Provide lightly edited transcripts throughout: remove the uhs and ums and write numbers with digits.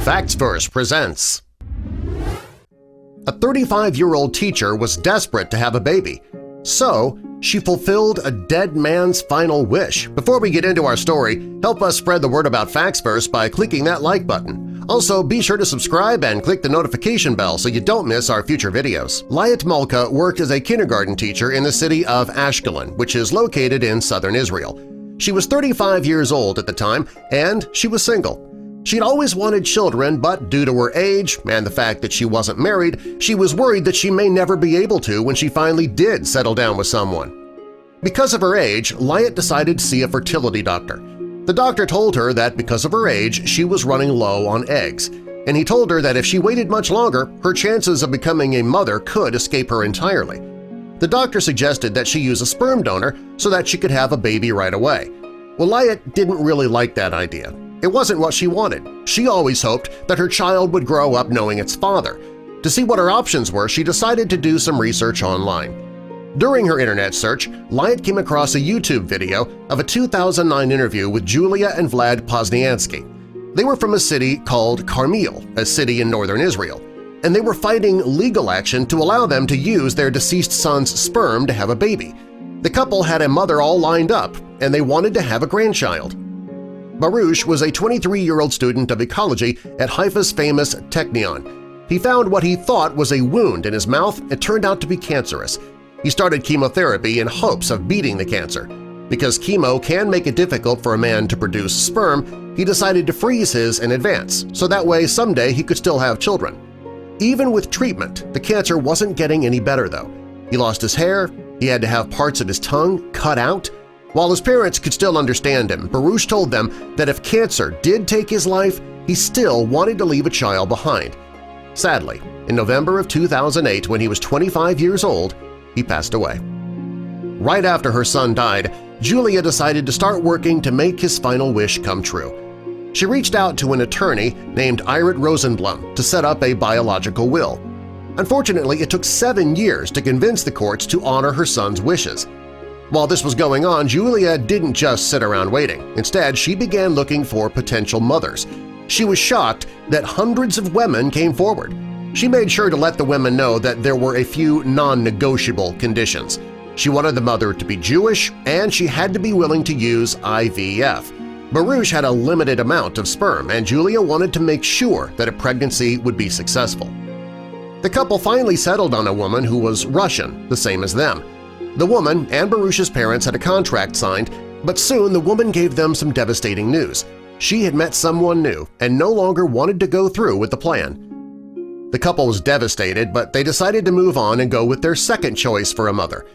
Factsverse presents. A 35-year-old teacher was desperate to have a baby, so she fulfilled a dead man's final wish. Before we get into our story, help us spread the word about Factsverse by clicking that like button. Also, be sure to subscribe and click the notification bell so you don't miss our future videos. Lyat Malka worked as a kindergarten teacher in the city of Ashkelon, which is located in southern Israel. She was 35 years old at the time, and she was single. She'd always wanted children, but due to her age and the fact that she wasn't married, she was worried that she may never be able to when she finally did settle down with someone. Because of her age, Lyat decided to see a fertility doctor. The doctor told her that because of her age, she was running low on eggs, and he told her that if she waited much longer, her chances of becoming a mother could escape her entirely. The doctor suggested that she use a sperm donor so that she could have a baby right away. Well, Lyat didn't really like that idea. It wasn't what she wanted. She always hoped that her child would grow up knowing its father. To see what her options were, she decided to do some research online. During her internet search, Lyat came across a YouTube video of a 2009 interview with Julia and Vlad Pozniansky. They were from a city called Carmel, a city in northern Israel, and they were fighting legal action to allow them to use their deceased son's sperm to have a baby. The couple had a mother all lined up, and they wanted to have a grandchild. Barouch was a 23-year-old student of ecology at Haifa's famous Technion. He found what he thought was a wound in his mouth. It turned out to be cancerous. He started chemotherapy in hopes of beating the cancer. Because chemo can make it difficult for a man to produce sperm, he decided to freeze his in advance, so that way someday he could still have children. Even with treatment, the cancer wasn't getting any better, though. He lost his hair, he had to have parts of his tongue cut out. While his parents could still understand him, Barouch told them that if cancer did take his life, he still wanted to leave a child behind. Sadly, in November of 2008, when he was 25 years old, he passed away. Right after her son died, Julia decided to start working to make his final wish come true. She reached out to an attorney named Irit Rosenblum to set up a biological will. Unfortunately, it took 7 years to convince the courts to honor her son's wishes. While this was going on, Julia didn't just sit around waiting. Instead, she began looking for potential mothers. She was shocked that hundreds of women came forward. She made sure to let the women know that there were a few non-negotiable conditions. She wanted the mother to be Jewish, and she had to be willing to use IVF. Barouch had a limited amount of sperm, and Julia wanted to make sure that a pregnancy would be successful. The couple finally settled on a woman who was Russian, the same as them. The woman and Barouch's parents had a contract signed, but soon the woman gave them some devastating news. She had met someone new and no longer wanted to go through with the plan. The couple was devastated, but they decided to move on and go with their second choice for a mother.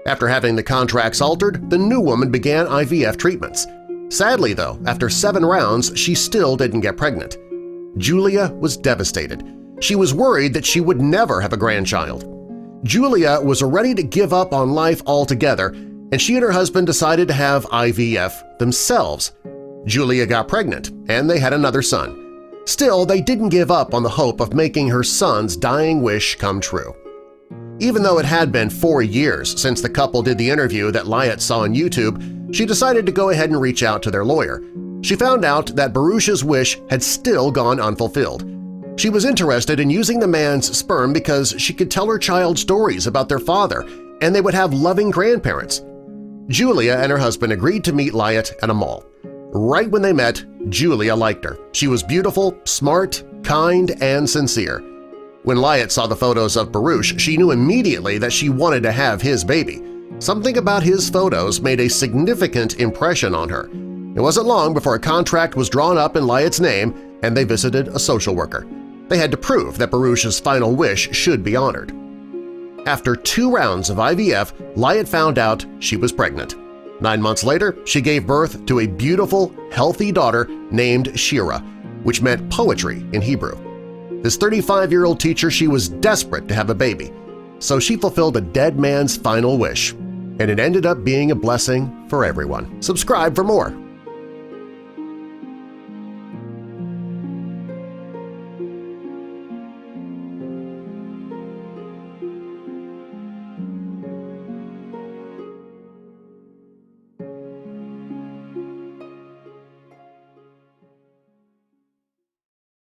After having the contracts altered, the new woman began IVF treatments. Sadly, though, after 7 rounds, she still didn't get pregnant. Julia was devastated. She was worried that she would never have a grandchild. Julia was ready to give up on life altogether, and she and her husband decided to have IVF themselves. Julia got pregnant, and they had another son. Still, they didn't give up on the hope of making her son's dying wish come true. Even though it had been 4 years since the couple did the interview that Lyat saw on YouTube, she decided to go ahead and reach out to their lawyer. She found out that Barouch's wish had still gone unfulfilled. She was interested in using the man's sperm because she could tell her child stories about their father, and they would have loving grandparents. Julia and her husband agreed to meet Lyat at a mall. Right when they met, Julia liked her. She was beautiful, smart, kind, and sincere. When Lyat saw the photos of Barouch, she knew immediately that she wanted to have his baby. Something about his photos made a significant impression on her. It wasn't long before a contract was drawn up in Lyat's name and they visited a social worker. They had to prove that Barouch's final wish should be honored. After 2 rounds of IVF, Lyat found out she was pregnant. 9 months later, she gave birth to a beautiful, healthy daughter named Shira, which meant poetry in Hebrew. This 35-year-old teacher, she was desperate to have a baby, so she fulfilled a dead man's final wish, and it ended up being a blessing for everyone. Subscribe for more.